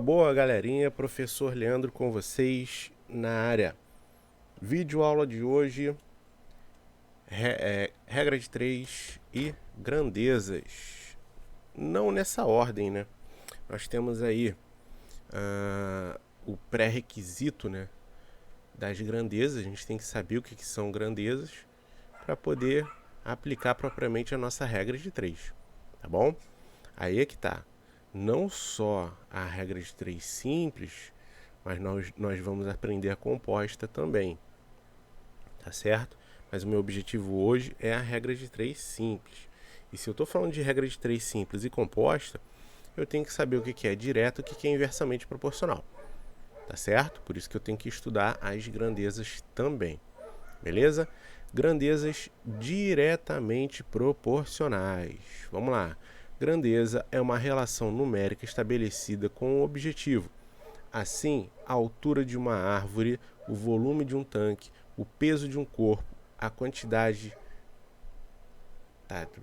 Boa, galerinha. Professor Leandro com vocês na área. Vídeo aula de hoje, regra de 3 e grandezas. Não nessa ordem, né? Nós temos aí o pré-requisito, né, das grandezas. A gente tem que saber o que são grandezas para poder aplicar propriamente a nossa regra de 3, tá bom? Aí é que tá. Não só a regra de 3 simples, mas nós vamos aprender a composta também, tá certo? Mas o meu objetivo hoje é a regra de 3 simples. E se eu estou falando de regra de 3 simples e composta, eu tenho que saber o que é direto e o que é inversamente proporcional, tá certo? Por isso que eu tenho que estudar as grandezas também, beleza? Grandezas diretamente proporcionais. Vamos lá. Grandeza é uma relação numérica estabelecida com um objetivo. Assim, a altura de uma árvore, o volume de um tanque, o peso de um corpo, a quantidade...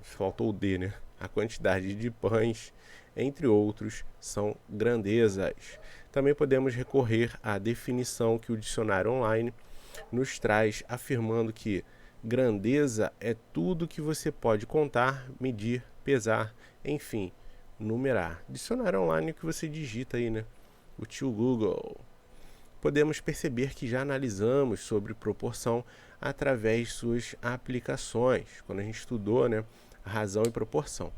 faltou o D, né? A quantidade de pães, entre outros, são grandezas. Também podemos recorrer à definição que o dicionário online nos traz, afirmando que grandeza é tudo que você pode contar, medir, pesar, enfim, numerar. Dicionário online que você digita aí, né? O tio Google. Podemos perceber que já analisamos sobre proporção através de suas aplicações, quando a gente estudou, né, a razão e proporção,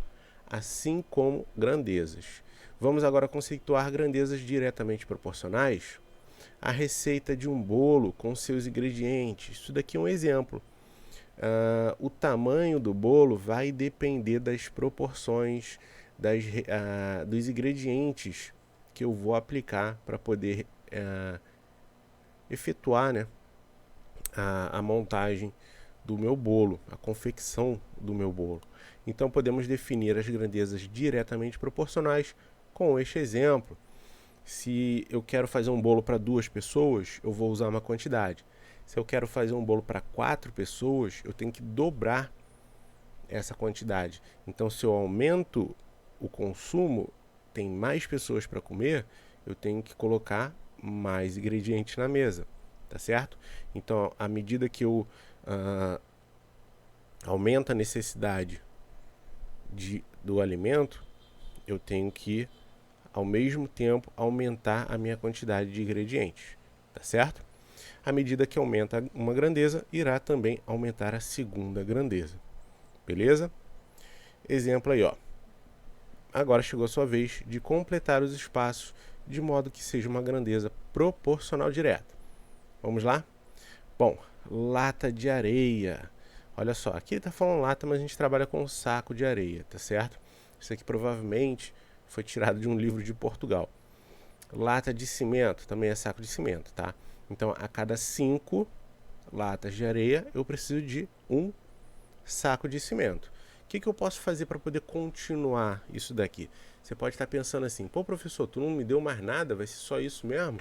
assim como grandezas. Vamos agora conceituar grandezas diretamente proporcionais. A receita de um bolo com seus ingredientes. Isso daqui é um exemplo. O tamanho do bolo vai depender das proporções dos ingredientes que eu vou aplicar para poder efetuar, né, a montagem do meu bolo, a confecção do meu bolo. Então podemos definir as grandezas diretamente proporcionais com este exemplo. Se eu quero fazer um bolo para 2 pessoas, eu vou usar uma quantidade. Se eu quero fazer um bolo para 4 pessoas, eu tenho que dobrar essa quantidade. Então, se eu aumento o consumo, tem mais pessoas para comer, eu tenho que colocar mais ingredientes na mesa, tá certo? Então, à medida que eu aumento a necessidade do alimento, eu tenho que, ao mesmo tempo, aumentar a minha quantidade de ingredientes, tá certo? À medida que aumenta uma grandeza, irá também aumentar a segunda grandeza, beleza? Exemplo aí, ó. Agora chegou a sua vez de completar os espaços de modo que seja uma grandeza proporcional direta. Vamos lá? Bom, lata de areia. Olha só, aqui está falando lata, mas a gente trabalha com saco de areia, tá certo? Isso aqui provavelmente foi tirado de um livro de Portugal. Lata de cimento, também é saco de cimento, tá? Então, a cada 5 latas de areia, eu preciso de um saco de cimento. O que eu posso fazer para poder continuar isso daqui? Você pode estar pensando assim, pô, professor, tu não me deu mais nada, vai ser só isso mesmo?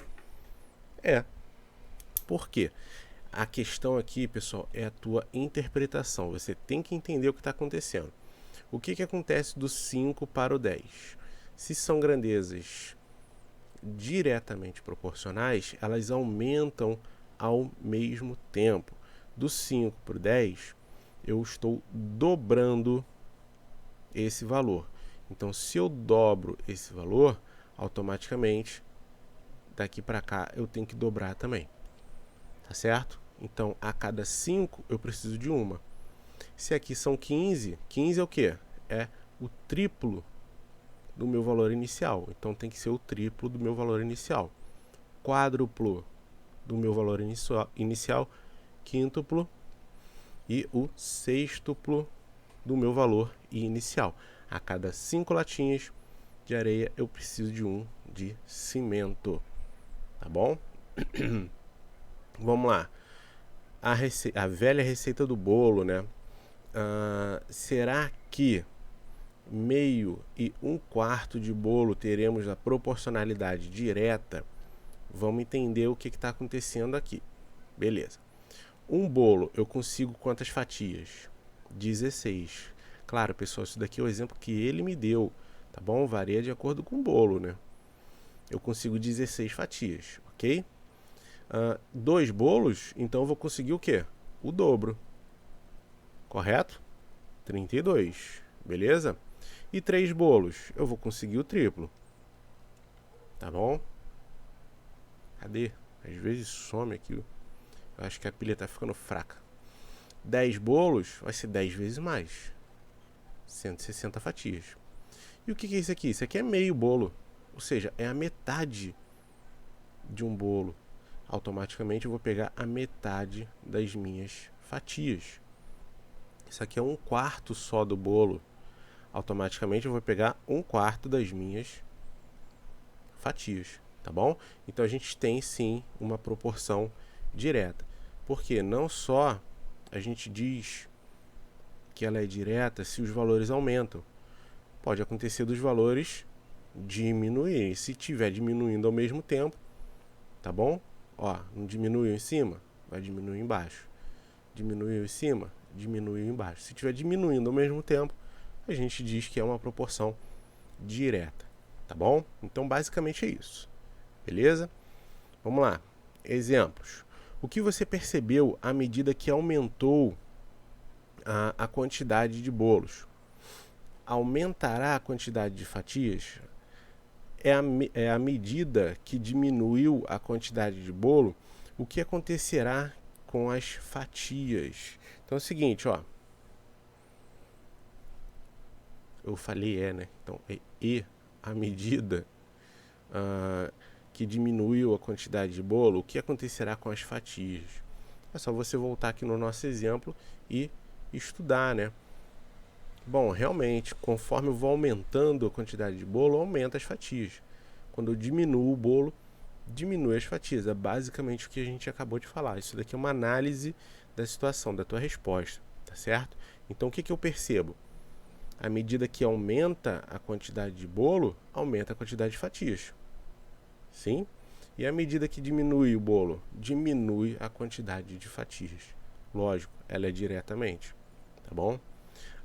Por quê? A questão aqui, pessoal, é a tua interpretação. Você tem que entender o que está acontecendo. O que acontece do 5 para o 10? Se são grandezas diretamente proporcionais, elas aumentam ao mesmo tempo. Do 5 para o 10, eu estou dobrando esse valor. Então, se eu dobro esse valor, automaticamente, daqui para cá, eu tenho que dobrar também. Tá certo? Então, a cada 5, eu preciso de uma. Se aqui são 15, 15 é o quê? É o triplo do meu valor inicial. Então, tem que ser o triplo do meu valor inicial. Quádruplo do meu valor inicial, quíntuplo e o sextuplo do meu valor inicial. A cada 5 latinhas de areia, eu preciso de um de cimento. Tá bom? Vamos lá. A velha receita do bolo, né? Será que meio e 1/4 de bolo teremos a proporcionalidade direta? Vamos entender o que está acontecendo aqui. Beleza. Um bolo, eu consigo quantas fatias? 16. Claro, pessoal, isso daqui é o exemplo que ele me deu, tá bom? Varia de acordo com o bolo, né? eu consigo 16 fatias, ok? 2 bolos, então eu vou conseguir o quê? O dobro, correto? 32, beleza? E 3 bolos, eu vou conseguir o triplo, tá bom? Cadê? Às vezes some aqui, eu acho que a pilha tá ficando fraca. 10 bolos vai ser 10 vezes mais, 160 fatias. E o que é isso aqui? Isso aqui é meio bolo, ou seja, é a metade de um bolo. Automaticamente eu vou pegar a metade das minhas fatias. Isso aqui é 1/4 só do bolo. Automaticamente eu vou pegar 1/4 das minhas fatias, tá bom? Então a gente tem sim uma proporção direta. Porque não só a gente diz que ela é direta se os valores aumentam. Pode acontecer dos valores diminuírem. Se estiver diminuindo ao mesmo tempo, tá bom? Ó, não diminuiu em cima, vai diminuir embaixo. Diminuiu em cima, diminuiu embaixo. Se estiver diminuindo ao mesmo tempo, a gente diz que é uma proporção direta, tá bom? Então, basicamente é isso, beleza? Vamos lá, exemplos. O que você percebeu à medida que aumentou a quantidade de bolos? Aumentará a quantidade de fatias? É a medida que diminuiu a quantidade de bolo, o que acontecerá com as fatias? Então é o seguinte, ó. Eu falei né? Então é a medida que diminuiu a quantidade de bolo, o que acontecerá com as fatias? É só você voltar aqui no nosso exemplo e estudar, né? Bom, realmente, conforme eu vou aumentando a quantidade de bolo, aumenta as fatias. Quando eu diminuo o bolo, diminui as fatias. É basicamente o que a gente acabou de falar. Isso daqui é uma análise da situação, da tua resposta, tá certo? Então, o que eu percebo? À medida que aumenta a quantidade de bolo, aumenta a quantidade de fatias. Sim? E à medida que diminui o bolo, diminui a quantidade de fatias. Lógico, ela é diretamente, tá bom?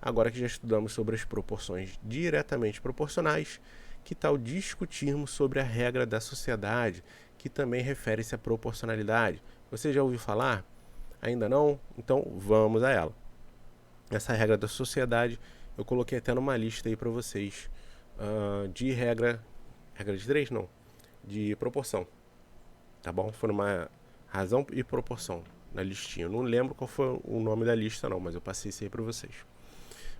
Agora que já estudamos sobre as proporções diretamente proporcionais, que tal discutirmos sobre a regra da sociedade, que também refere-se à proporcionalidade? Você já ouviu falar? Ainda não? Então vamos a ela. Essa regra da sociedade eu coloquei até numa lista aí para vocês de regra de 3 não, de proporção, tá bom? Foi uma razão e proporção na listinha. Eu não lembro qual foi o nome da lista não, mas eu passei isso aí para vocês.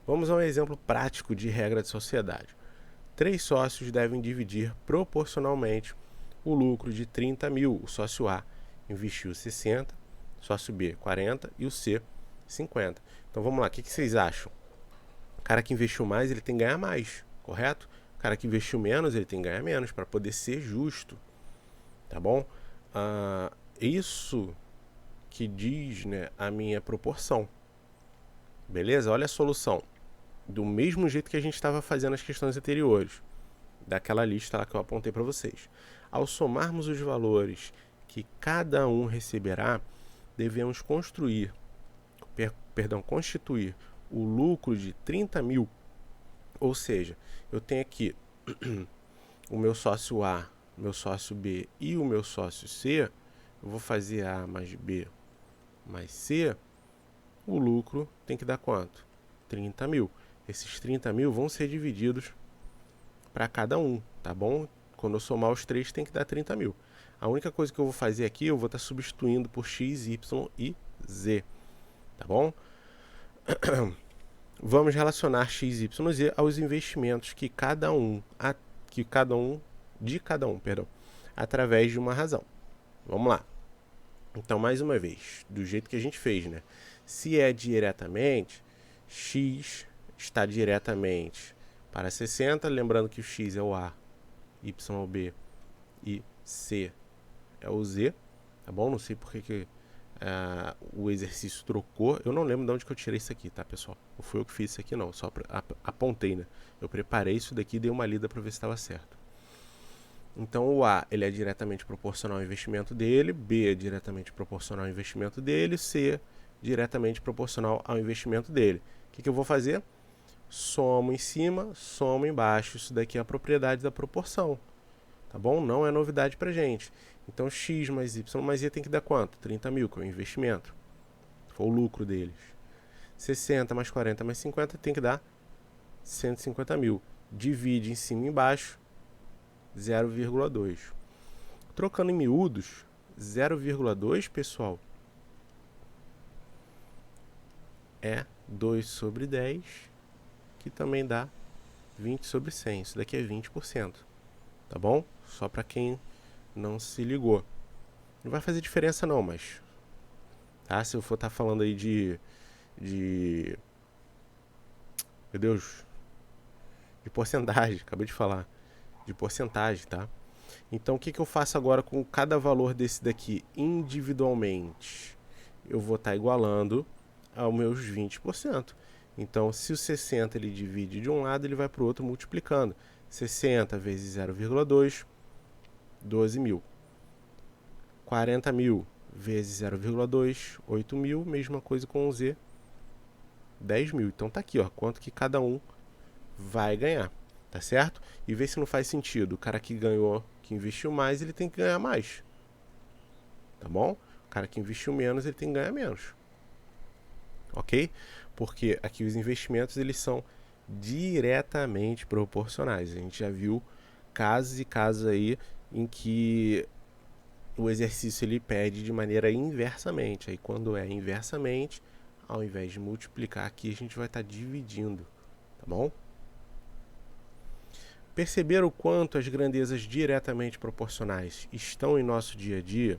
Vamos a um exemplo prático de regra de sociedade. 3 sócios devem dividir proporcionalmente o lucro de 30 mil. O sócio A investiu 60, sócio B 40 e o C 50. Então vamos lá, o que vocês acham? O cara que investiu mais, ele tem que ganhar mais, correto? O cara que investiu menos, ele tem que ganhar menos para poder ser justo, tá bom? Isso que diz, né, a minha proporção. Beleza? Olha a solução. Do mesmo jeito que a gente estava fazendo as questões anteriores, daquela lista lá que eu apontei para vocês. Ao somarmos os valores que cada um receberá, devemos constituir o lucro de 30 mil. Ou seja, eu tenho aqui o meu sócio A, meu sócio B e o meu sócio C. Eu vou fazer A mais B mais C. O lucro tem que dar quanto? 30 mil. Esses 30 mil vão ser divididos para cada um, tá bom? Quando eu somar os 3 tem que dar 30 mil. A única coisa que eu vou fazer aqui, eu vou estar substituindo por X, Y e Z, tá bom? Vamos relacionar X, Y e Z aos investimentos de cada um, através de uma razão. Vamos lá. Então, mais uma vez, do jeito que a gente fez, né? Se é diretamente, X está diretamente para 60, lembrando que o X é o A, Y é o B e C é o Z, tá bom? Não sei porque que o exercício trocou, eu não lembro de onde que eu tirei isso aqui, tá, pessoal? Não foi eu que fiz isso aqui não, só apontei, né? Eu preparei isso daqui e dei uma lida para ver se estava certo. Então o A, ele é diretamente proporcional ao investimento dele, B é diretamente proporcional ao investimento dele, C diretamente proporcional ao investimento dele. O que eu vou fazer? Somo em cima, somo embaixo. Isso daqui é a propriedade da proporção, tá bom? Não é novidade pra gente. Então x mais y mais z tem que dar quanto? 30 mil, que é o investimento. Foi o lucro deles. 60 mais 40 mais 50 tem que dar 150 mil. Divide em cima e embaixo, 0,2. Trocando em miúdos, 0,2, pessoal, é 2 sobre 10, que também dá 20 sobre 100. Isso daqui é 20%. Tá bom? Só para quem não se ligou. Não vai fazer diferença não, mas... Tá? Se eu for estar falando aí de... Meu Deus... De porcentagem, acabei de falar. De porcentagem, tá? Então, o que eu faço agora com cada valor desse daqui individualmente? Eu vou estar igualando aos meus 20%. Então, se o 60 ele divide de um lado, ele vai para o outro multiplicando. 60 vezes 0,2, 12 mil. 40 mil vezes 0,2, 8 mil. Mesma coisa com o Z, 10 mil. Então, tá aqui, ó, quanto que cada um vai ganhar. Tá certo? E vê se não faz sentido. O cara que ganhou, que investiu mais, ele tem que ganhar mais. Tá bom? O cara que investiu menos, ele tem que ganhar menos. Ok? Porque aqui os investimentos, eles são diretamente proporcionais. A gente já viu casos e casos aí em que o exercício ele pede de maneira inversamente. Aí quando é inversamente, ao invés de multiplicar aqui, a gente vai estar dividindo. Tá bom? Perceber o quanto as grandezas diretamente proporcionais estão em nosso dia a dia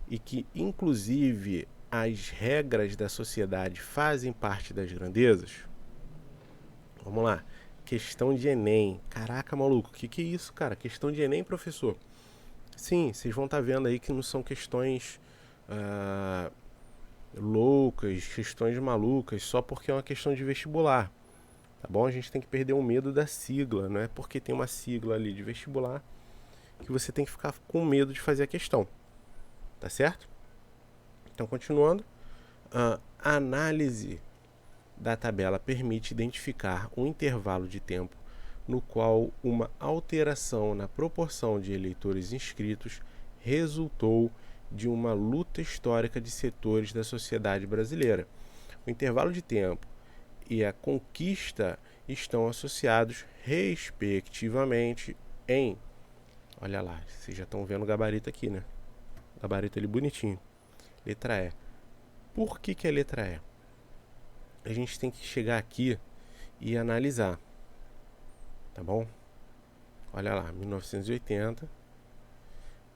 e que, inclusive, as regras da sociedade fazem parte das grandezas? Vamos lá. Questão de Enem. Caraca, maluco, o que é isso, cara? Questão de Enem, professor? Sim, vocês vão estar vendo aí que não são questões loucas, questões malucas, só porque é uma questão de vestibular. Tá bom? A gente tem que perder o medo da sigla, não é porque tem uma sigla ali de vestibular que você tem que ficar com medo de fazer a questão. Tá certo? Então, continuando. A análise da tabela permite identificar um intervalo de tempo no qual uma alteração na proporção de eleitores inscritos resultou de uma luta histórica de setores da sociedade brasileira. O intervalo de tempo e a conquista estão associados, respectivamente, em... Olha lá, vocês já estão vendo o gabarito aqui, né? O gabarito ali bonitinho. Letra E. Por que é letra E? A gente tem que chegar aqui e analisar. Tá bom? Olha lá, 1980,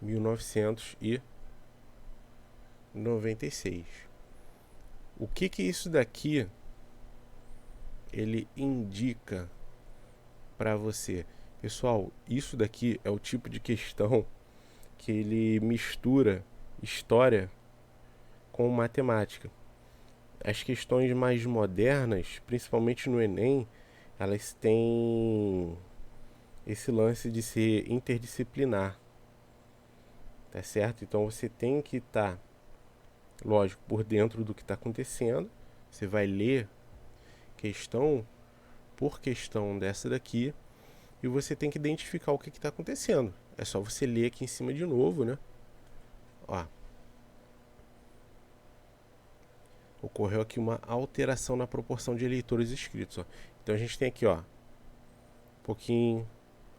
1996. O que isso daqui ele indica para você? Pessoal, isso daqui é o tipo de questão que ele mistura história com matemática. As questões mais modernas, principalmente no Enem, elas têm esse lance de ser interdisciplinar, tá certo? Então você tem que estar, lógico, por dentro do que está acontecendo. Você vai ler questão por questão dessa daqui e você tem que identificar o que está acontecendo. É só você ler aqui em cima de novo, né? Ó, ocorreu aqui uma alteração na proporção de eleitores inscritos. Ó. Então a gente tem aqui, ó, um pouquinho,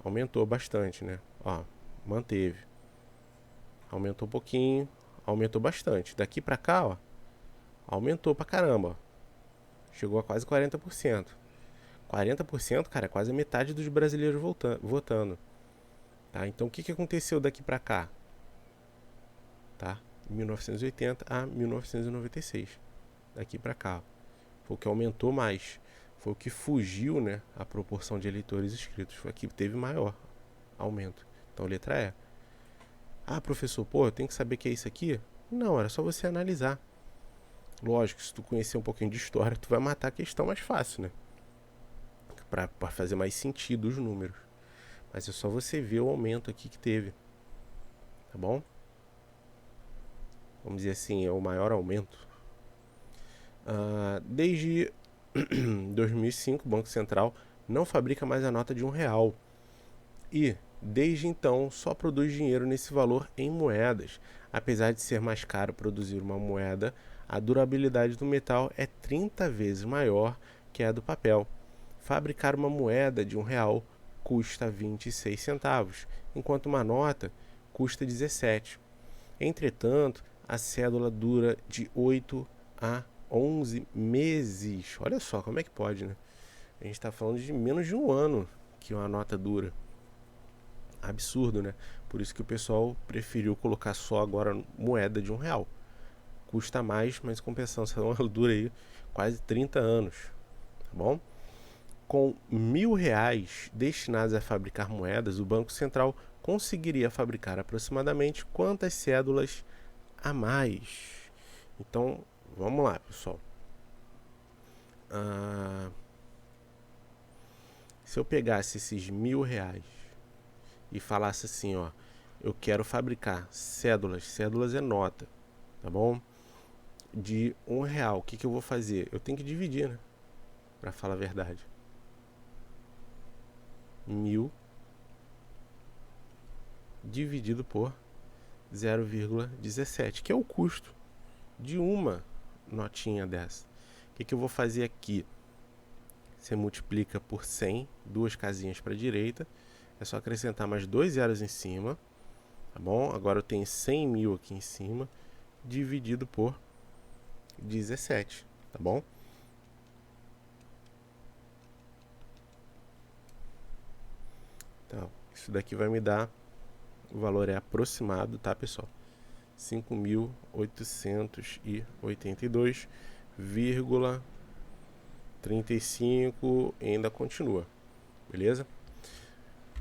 aumentou bastante, né? Ó, manteve. Aumentou um pouquinho, aumentou bastante. Daqui pra cá, ó, aumentou pra caramba. Ó. Chegou a quase 40%. 40%, cara, é quase a metade dos brasileiros votando. Tá? Então o que aconteceu daqui pra cá? Tá? 1980 a 1996. Daqui pra cá. Foi o que aumentou mais. Foi o que fugiu, né, a proporção de eleitores inscritos. Foi aqui que teve maior aumento. Então, letra E. Ah, professor, pô, eu tenho que saber o que é isso aqui? Não, era só você analisar. Lógico, se tu conhecer um pouquinho de história, tu vai matar a questão mais fácil, né? Pra fazer mais sentido os números. Mas é só você ver o aumento aqui que teve. Tá bom? Vamos dizer assim, é o maior aumento. Desde 2005, o Banco Central não fabrica mais a nota de R$1. E Desde então, só produz dinheiro nesse valor em moedas. Apesar de ser mais caro produzir uma moeda, a durabilidade do metal é 30 vezes maior que a do papel. Fabricar uma moeda de R$ 1 custa 26 centavos, enquanto uma nota custa 17. Entretanto, a cédula dura de 8 a 11 meses. Olha só como é que pode, né? A gente está falando de menos de um ano que uma nota dura. Absurdo, né? Por isso que o pessoal preferiu colocar só agora moeda de R$ 1. Custa mais, mas compensação ela dura aí quase 30 anos, tá bom? Com R$ 1.000 destinados a fabricar moedas, o Banco Central conseguiria fabricar aproximadamente quantas cédulas a mais? Então, vamos lá, pessoal. Se eu pegasse esses R$ 1.000 e falasse assim, ó, eu quero fabricar cédulas é nota, tá bom? De R$ 1, o que eu vou fazer? Eu tenho que dividir, né? Pra falar a verdade. 1.000 dividido por 0,17, que é o custo de uma notinha dessa. O que eu vou fazer aqui? Você multiplica por 100, duas casinhas para a direita. É só acrescentar mais 2 zeros em cima, tá bom? Agora eu tenho 100 mil aqui em cima, dividido por 17, tá bom? Então, isso daqui vai me dar, o valor é aproximado, tá, pessoal? 5.882,35 ainda continua, beleza?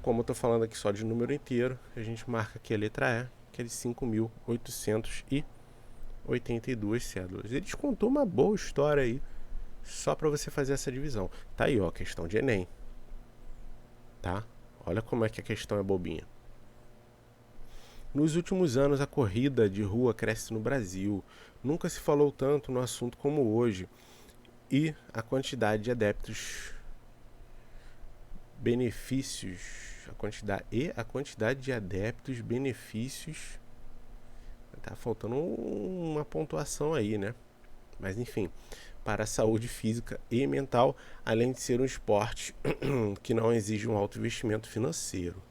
Como eu estou falando aqui só de número inteiro, a gente marca aqui a letra E, que é de 5.882 cédulas. Ele descontou uma boa história aí, só para você fazer essa divisão. Tá aí, ó, a questão de Enem. Tá? Olha como é que a questão é bobinha. Nos últimos anos, a corrida de rua cresce no Brasil. Nunca se falou tanto no assunto como hoje. E a quantidade de adeptos, benefícios, a quantidade de adeptos, benefícios, tá faltando uma pontuação aí, né? Mas enfim, para a saúde física e mental, além de ser um esporte que não exige um alto investimento financeiro.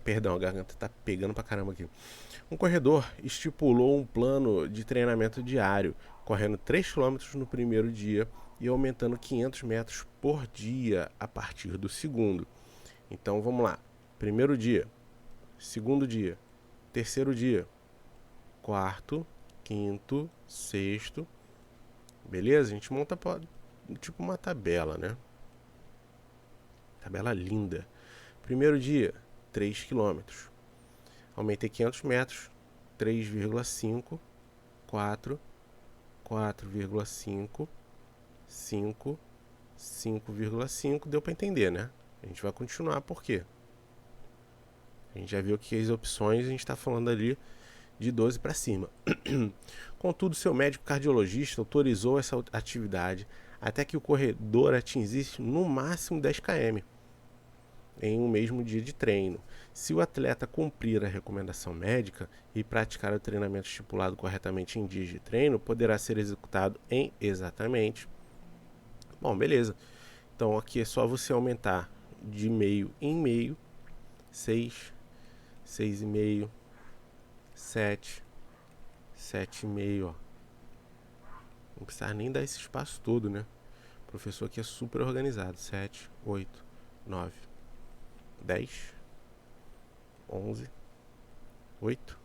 Perdão, a garganta tá pegando pra caramba aqui. Um corredor estipulou um plano de treinamento diário, correndo 3 quilômetros no primeiro dia e aumentando 500 metros por dia a partir do segundo. Então vamos lá. Primeiro dia, segundo dia, terceiro dia, quarto, quinto, sexto. Beleza? A gente monta tipo uma tabela, né? Tabela linda. Primeiro dia, 3 quilômetros. Aumentei 500 metros, 3,5, 4, 4,5, 5, 5,5. Deu para entender, né? A gente vai continuar, por quê? A gente já viu que as opções, a gente está falando ali de 12 para cima. Contudo, seu médico cardiologista autorizou essa atividade até que o corredor atingisse no máximo 10 km em um mesmo dia de treino. Se o atleta cumprir a recomendação médica e praticar o treinamento estipulado corretamente em dias de treino, poderá ser executado em exatamente. Bom, beleza. Então aqui é só você aumentar de meio em meio, 6, 6,5, 7, 7,5, ó. Não precisa nem dar esse espaço todo, né? O professor aqui é super organizado. 7, 8, 9, 10, 11, 8,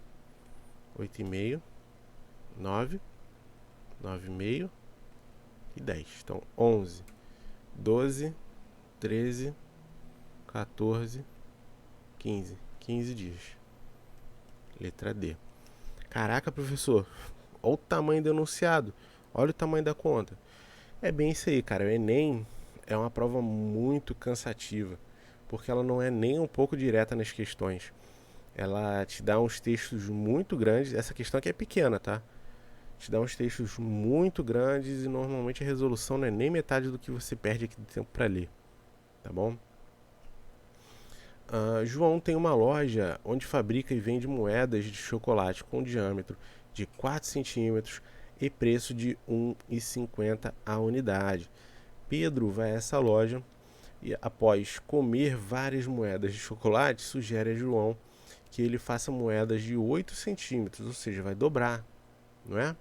8,5, 9, 9,5 e 10. Então 11, 12, 13, 14, 15. 15 dias. Letra D. Caraca, professor, olha o tamanho do enunciado. Olha o tamanho da conta. É bem isso aí, cara. O Enem é uma prova muito cansativa, porque ela não é nem um pouco direta nas questões. Ela te dá uns textos muito grandes. Essa questão aqui é pequena, tá? Te dá uns textos muito grandes e normalmente a resolução não é nem metade do que você perde aqui de tempo para ler, tá bom? João tem uma loja onde fabrica e vende moedas de chocolate com diâmetro de 4 centímetros e preço de R$ 1,50 a unidade. Pedro vai a essa loja e, após comer várias moedas de chocolate, sugere a João que ele faça moedas de 8 centímetros, ou seja, vai dobrar, não é?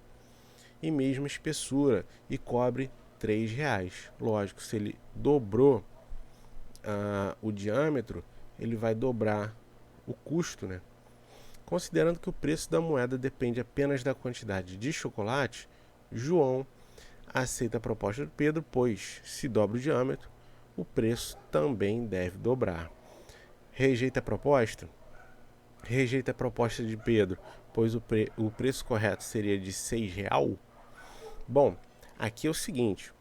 E mesma espessura e cobre R$ 3. Lógico, se ele dobrou o diâmetro, ele vai dobrar o custo, né? Considerando que o preço da moeda depende apenas da quantidade de chocolate, João aceita a proposta de Pedro, pois, se dobra o diâmetro, o preço também deve dobrar. Rejeita a proposta? Rejeita a proposta de Pedro, pois o preço correto seria de R$ 6. Bom, aqui é o seguinte.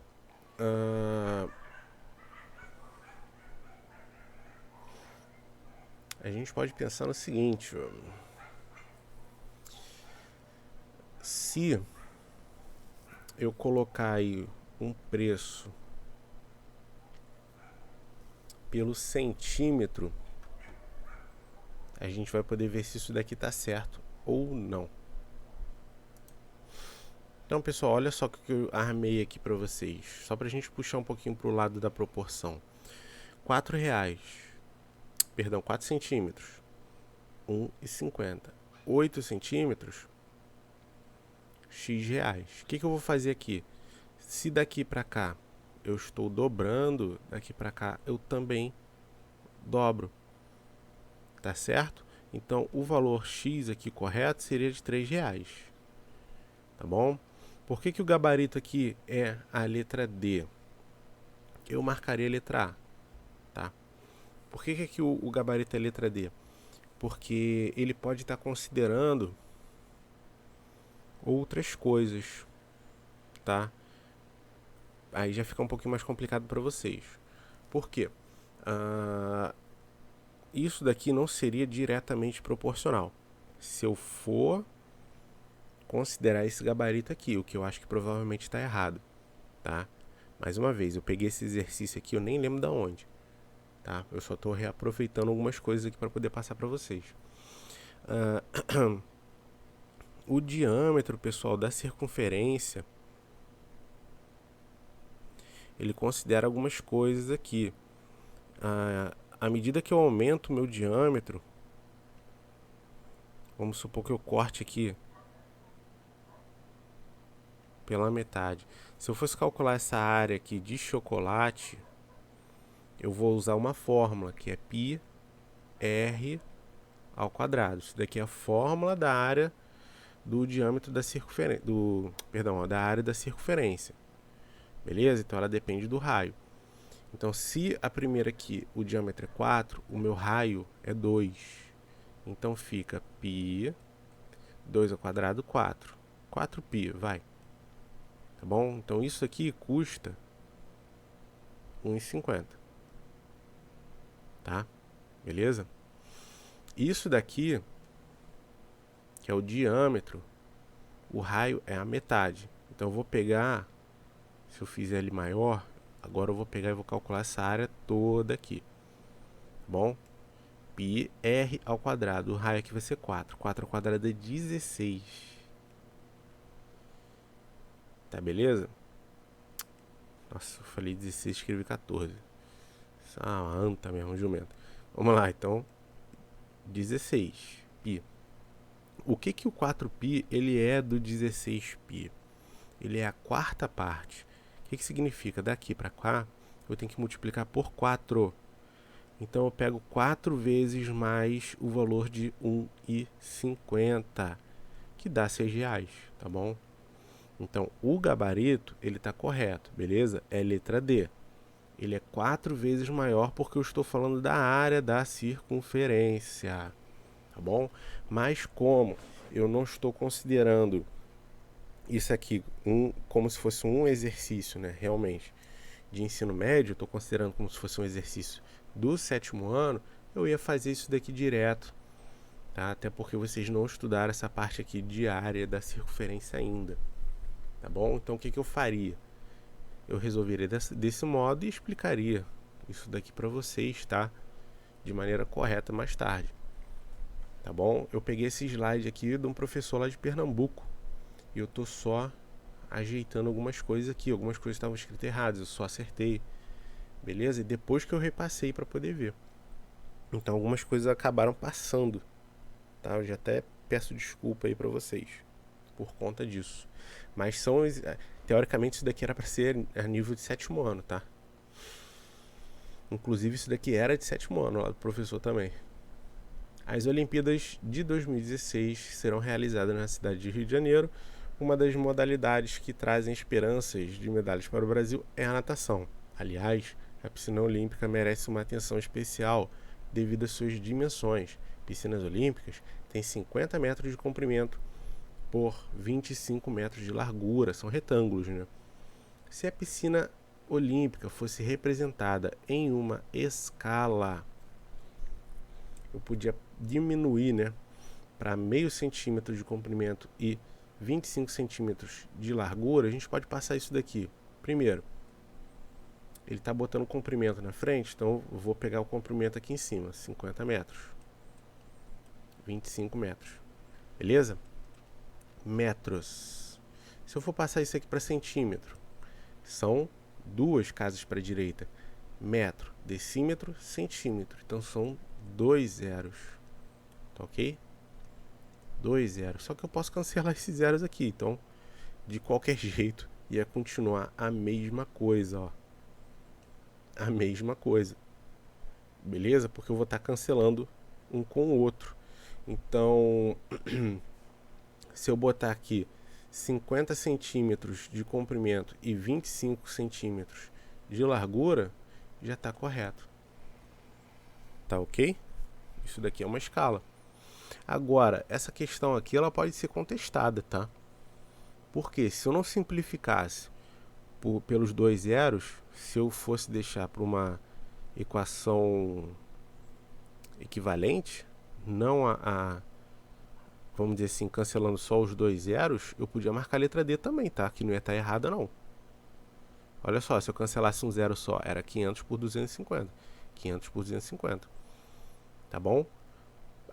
A gente pode pensar no seguinte. Se eu colocar aí um preço pelo centímetro, a gente vai poder ver se isso daqui está certo ou não. Então, pessoal, olha só o que eu armei aqui para vocês, só para a gente puxar um pouquinho para o lado da proporção. R$ 4 centímetros, R$ 1,50. 8 centímetros, X reais. O que eu vou fazer aqui? Se daqui para cá eu estou dobrando, daqui para cá eu também dobro. Tá certo? Então o valor X aqui correto seria de R$ 3. Tá bom? Por que o gabarito aqui é a letra D? Eu marcaria a letra A. Tá? Por que aqui o gabarito é a letra D? Porque ele pode estar considerando outras coisas. Tá? Aí já fica um pouquinho mais complicado para vocês. Por quê? Isso daqui não seria diretamente proporcional. Se eu for considerar esse gabarito aqui, o que eu acho que provavelmente está errado, tá? Mais uma vez, eu peguei esse exercício aqui, eu nem lembro de onde, tá? Eu só estou reaproveitando algumas coisas aqui para poder passar para vocês. O diâmetro, pessoal, da circunferência, ele considera algumas coisas aqui. À medida que eu aumento o meu diâmetro, vamos supor que eu corte aqui pela metade. Se eu fosse calcular essa área aqui de chocolate, eu vou usar uma fórmula que é πr ao quadrado. Isso daqui é a fórmula da área do diâmetro da circunferência, da área da circunferência. Beleza? Então ela depende do raio. Então se a primeira aqui, o diâmetro é 4, o meu raio é 2. Então fica π 2 ao quadrado 4. 4π, vai. Tá bom? Então isso aqui custa R$1,50. Tá? Beleza? Isso daqui, que é o diâmetro, o raio é a metade. Então eu vou pegar, se eu fizer ele maior, agora eu vou pegar e vou calcular essa área toda aqui. Tá bom? πr ao quadrado, o raio aqui vai ser 4. 4 ao quadrado é 16. Tá beleza? Nossa, eu falei 16, escrevi 14. Isso é uma anta mesmo, jumento. Vamos lá, então. 16 π. O que o 4π ele é do 16π? Ele é a quarta parte. O que significa? Daqui para cá, eu tenho que multiplicar por 4. Então eu pego 4 vezes mais o valor de R$1,50, que dá R$6, tá bom? Então o gabarito, ele está correto, beleza? É letra D. Ele é 4 vezes maior porque eu estou falando da área da circunferência, tá bom? Mas como eu não estou considerando isso aqui como se fosse um exercício, né, realmente, de ensino médio, estou considerando como se fosse um exercício do 7º ano, eu ia fazer isso daqui direto, tá? Até porque vocês não estudaram essa parte aqui de área da circunferência ainda, tá bom? Então o que eu faria? Eu resolveria desse modo e explicaria isso daqui para vocês, tá? de maneira correta mais tarde. Tá bom? Eu peguei esse slide aqui de um professor lá de Pernambuco e eu tô só ajeitando algumas coisas aqui. Algumas coisas estavam escritas erradas, eu só acertei. Beleza? E depois que eu repassei para poder ver. Então algumas coisas acabaram passando. Tá? Eu já até peço desculpa aí para vocês por conta disso. Mas são, teoricamente isso daqui era para ser a nível de 7º ano, tá? Inclusive isso daqui era de 7º ano lá do professor também. As Olimpíadas de 2016 serão realizadas na cidade de Rio de Janeiro. Uma das modalidades que trazem esperanças de medalhas para o Brasil é a natação. Aliás, a piscina olímpica merece uma atenção especial devido às suas dimensões. Piscinas olímpicas têm 50 metros de comprimento por 25 metros de largura, são retângulos, né? Se a piscina olímpica fosse representada em uma escala, eu podia diminuir, né, para meio centímetro de comprimento e 25 centímetros de largura. A gente pode passar isso daqui. Primeiro, ele está botando o comprimento na frente, então eu vou pegar o comprimento aqui em cima, 50 metros, 25 metros, beleza? Metros. Se eu for passar isso aqui para centímetro, são duas casas para a direita. Metro, decímetro, centímetro. Então são 2 zeros. Tá ok? 2 zeros. Só que eu posso cancelar esses zeros aqui. Então, de qualquer jeito, ia continuar a mesma coisa, ó. A mesma coisa. Beleza? Porque eu vou estar cancelando um com o outro. Então, se eu botar aqui 50 centímetros de comprimento e 25 centímetros de largura, já está correto. Tá ok? Isso daqui é uma escala. Agora, essa questão aqui ela pode ser contestada, tá? Porque se eu não simplificasse pelos 2 zeros, se eu fosse deixar para uma equação equivalente, não vamos dizer assim, cancelando só os 2 zeros, eu podia marcar a letra D também, tá? Que não ia estar errada não. Olha só, se eu cancelasse um zero só, era 500 por 250. 500 por 250. Tá bom?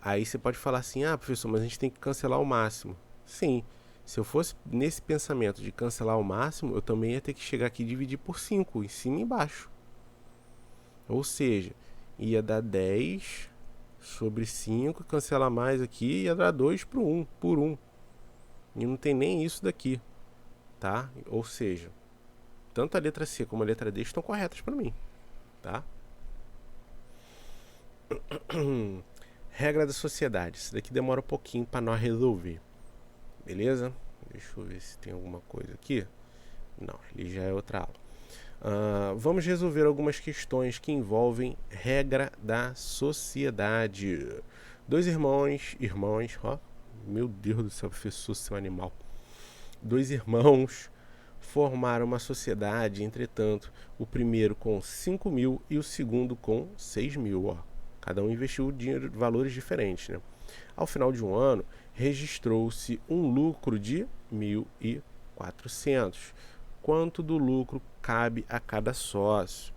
Aí você pode falar assim, professor, mas a gente tem que cancelar o máximo. Sim, se eu fosse nesse pensamento de cancelar o máximo, eu também ia ter que chegar aqui e dividir por 5, em cima e embaixo. Ou seja, ia dar 10 sobre 5, cancelar mais aqui, ia dar 2 por 1. E não tem nem isso daqui, tá? Ou seja, tanto a letra C como a letra D estão corretas para mim, tá? Regra da sociedade. Isso daqui demora um pouquinho para nós resolver. Beleza? Deixa eu ver se tem alguma coisa aqui. Não, ele já é outra aula. Vamos resolver algumas questões que envolvem regra da sociedade. 2 irmãos, ó. Meu Deus do céu, professor, seu animal. 2 irmãos formaram uma sociedade, entretanto, o primeiro com 5 mil e o segundo com 6 mil, ó. Cada um investiu dinheiro de valores diferentes, né? Ao final de um ano, registrou-se um lucro de 1.400. Quanto do lucro cabe a cada sócio?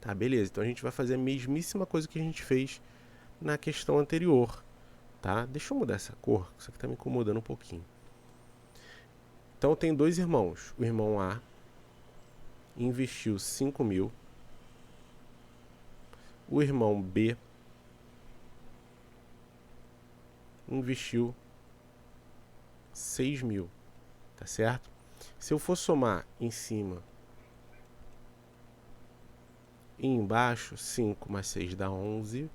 Tá, beleza. Então a gente vai fazer a mesmíssima coisa que a gente fez na questão anterior, tá? Deixa eu mudar essa cor, isso aqui tá me incomodando um pouquinho. Então tem 2 irmãos. O irmão A investiu 5 mil. O irmão B investiu 6 mil, tá certo? Se eu for somar em cima e embaixo, 5 mais 6 dá 11.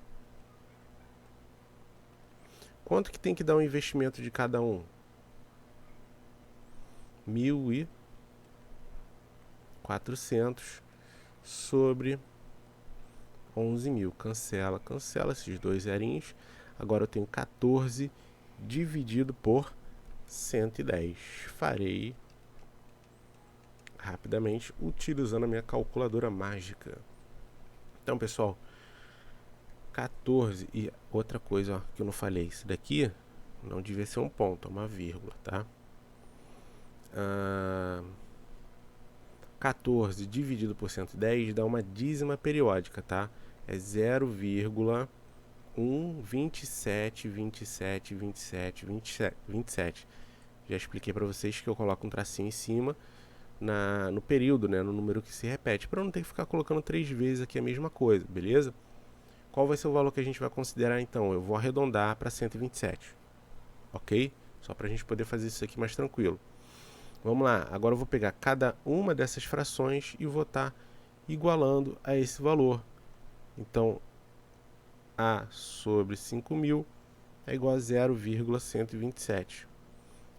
Quanto que tem que dar o investimento de cada um? 1.400 sobre 11 mil. Cancela esses 2 zerinhos. Agora eu tenho 14 dividido por 110. Farei rapidamente utilizando a minha calculadora mágica. Então, pessoal, 14 e outra coisa, ó, que eu não falei, isso daqui não devia ser um ponto, é uma vírgula, tá? 14 dividido por 110 dá uma dízima periódica, tá? é 0,127272727. Já expliquei para vocês que eu coloco um tracinho em cima no período, né, no número que se repete, para não ter que ficar colocando 3 vezes aqui a mesma coisa, beleza? Qual vai ser o valor que a gente vai considerar então? Eu vou arredondar para 127, ok? Só para a gente poder fazer isso aqui mais tranquilo. Vamos lá, agora eu vou pegar cada uma dessas frações e vou estar igualando a esse valor. Então, A sobre 5.000 é igual a 0,127.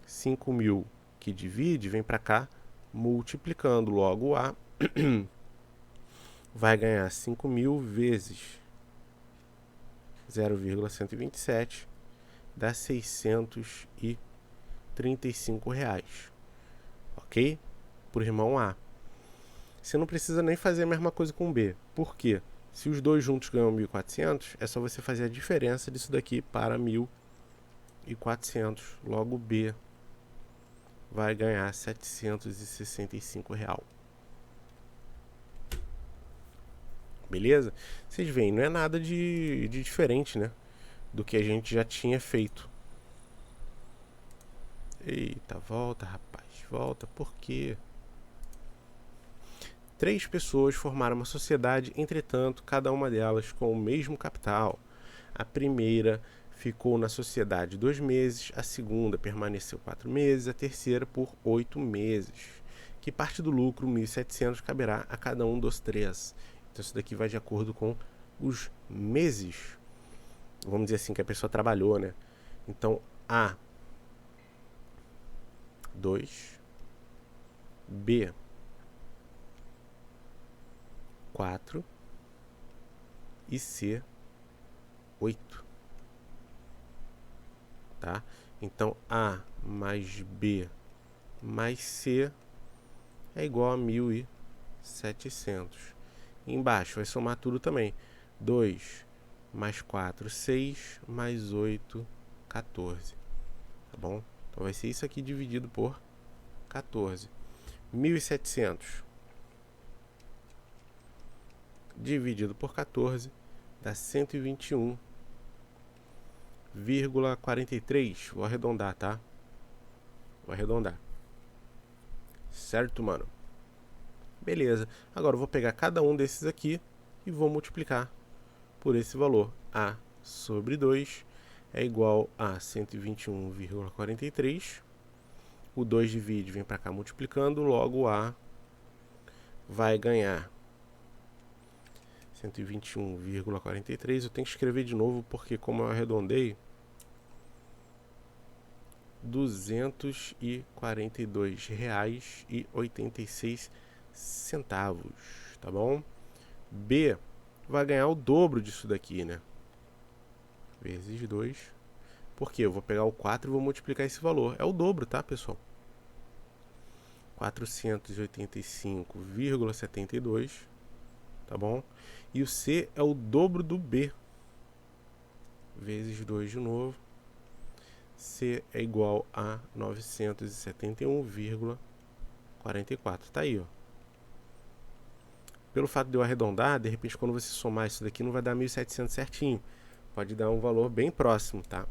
5.000 que divide, vem para cá, multiplicando. Logo, A vai ganhar 5.000 vezes 0,127, dá R$635. Ok? Por irmão A. Você não precisa nem fazer a mesma coisa com B. Por quê? Se os dois juntos ganham 1.400, é só você fazer a diferença disso daqui para 1.400. Logo, B vai ganhar R$765. Beleza? Vocês veem, não é nada de diferente, né? Do que a gente já tinha feito. Eita, volta, rapaz. Volta, por quê? 3 pessoas formaram uma sociedade, entretanto, cada uma delas com o mesmo capital. A primeira ficou na sociedade 2 meses, a segunda permaneceu 4 meses, a terceira por 8 meses. Que parte do lucro, 1.700, caberá a cada um dos 3. Então isso daqui vai de acordo com os meses, vamos dizer assim, que a pessoa trabalhou, né? Então, A, 2, B, 4 e C, 8. Tá? Então, A mais B mais C é igual a 1.700. Embaixo vai somar tudo também. 2 mais 4, 6, mais 8, 14. Tá bom? Então vai ser isso aqui dividido por 14. 1.700 dividido por 14 dá 121,43. Vou arredondar, tá? Vou arredondar. Certo, mano? Beleza. Agora eu vou pegar cada um desses aqui e vou multiplicar por esse valor. A sobre 2 é igual a 121,43. O 2 divide, vem para cá multiplicando, logo A vai ganhar 121,43. Eu tenho que escrever de novo porque, como eu arredondei, R$242,86, tá bom? B vai ganhar o dobro disso daqui, né? Vezes 2. Por quê? Eu vou pegar o 4 e vou multiplicar esse valor. É o dobro, tá, pessoal? 485,72, tá bom? E o C é o dobro do B. Vezes 2 de novo. C é igual a 971,44. Tá aí, ó. Pelo fato de eu arredondar, de repente quando você somar isso daqui não vai dar 1.700 certinho. Pode dar um valor bem próximo, tá?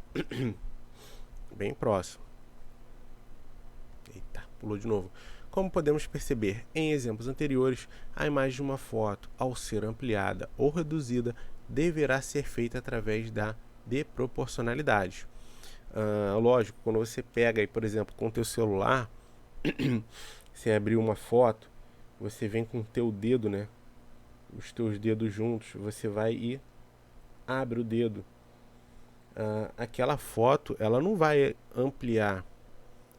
Bem próximo. Eita, pulou de novo. Como podemos perceber em exemplos anteriores, a imagem de uma foto, ao ser ampliada ou reduzida, deverá ser feita através da desproporcionalidade. Lógico, quando você pega aí, por exemplo, com o teu celular, você abrir uma foto, você vem com o teu dedo, né? Os teus dedos juntos, você vai e abre o dedo. Aquela foto, ela não vai ampliar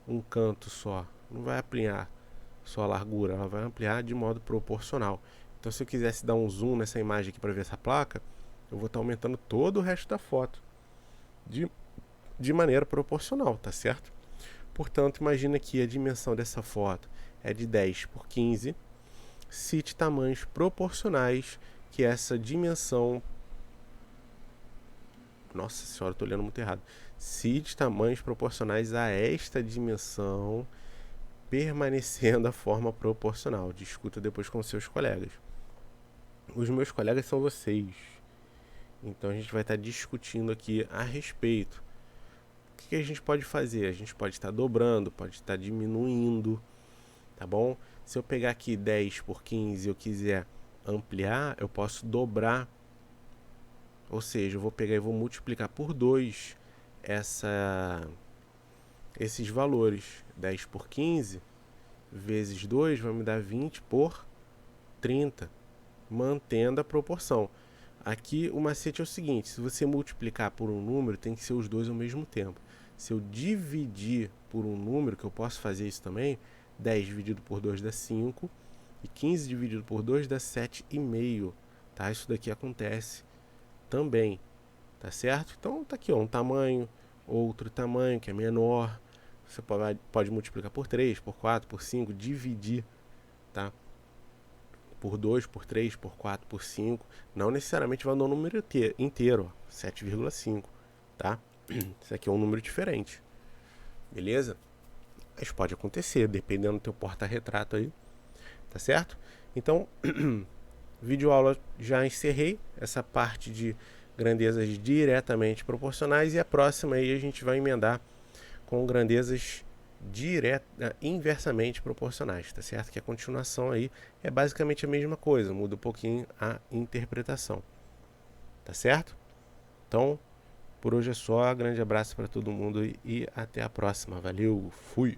um canto só, não vai ampliar só a largura, ela vai ampliar de modo proporcional. Então, se eu quisesse dar um zoom nessa imagem aqui para ver essa placa, eu vou estar aumentando todo o resto da foto de maneira proporcional, tá certo? Portanto, imagina que a dimensão dessa foto é de 10 por 15. Cite tamanhos proporcionais que essa dimensão... Nossa senhora, estou lendo muito errado. Cite tamanhos proporcionais a esta dimensão, permanecendo a forma proporcional. Discuta depois com seus colegas. Os meus colegas são vocês. Então a gente vai estar discutindo aqui a respeito. O que a gente pode fazer? A gente pode estar dobrando, pode estar diminuindo, tá bom? Se eu pegar aqui 10 por 15 e eu quiser ampliar, eu posso dobrar. Ou seja, eu vou pegar e vou multiplicar por 2 esses valores. 10 por 15 vezes 2 vai me dar 20 por 30, mantendo a proporção. Aqui o macete é o seguinte: se você multiplicar por um número, tem que ser os dois ao mesmo tempo. Se eu dividir por um número, que eu posso fazer isso também, 10 dividido por 2 dá 5, e 15 dividido por 2 dá 7,5. Tá? Isso daqui acontece também, tá certo? Então tá aqui, ó, um tamanho, outro tamanho que é menor. Você pode multiplicar por 3, por 4, por 5, dividir, tá? Por 2, por 3, por 4, por 5. Não necessariamente vai dar um número inteiro, 7,5, tá? Isso aqui é um número diferente, beleza? Mas pode acontecer, dependendo do teu porta-retrato aí, tá certo? Então, vídeo aula já encerrei essa parte de grandezas diretamente proporcionais, e a próxima aí a gente vai emendar com grandezas inversamente proporcionais, tá certo? Que a continuação aí é basicamente a mesma coisa, muda um pouquinho a interpretação, tá certo? Então, por hoje é só, grande abraço para todo mundo e até a próxima. Valeu, fui!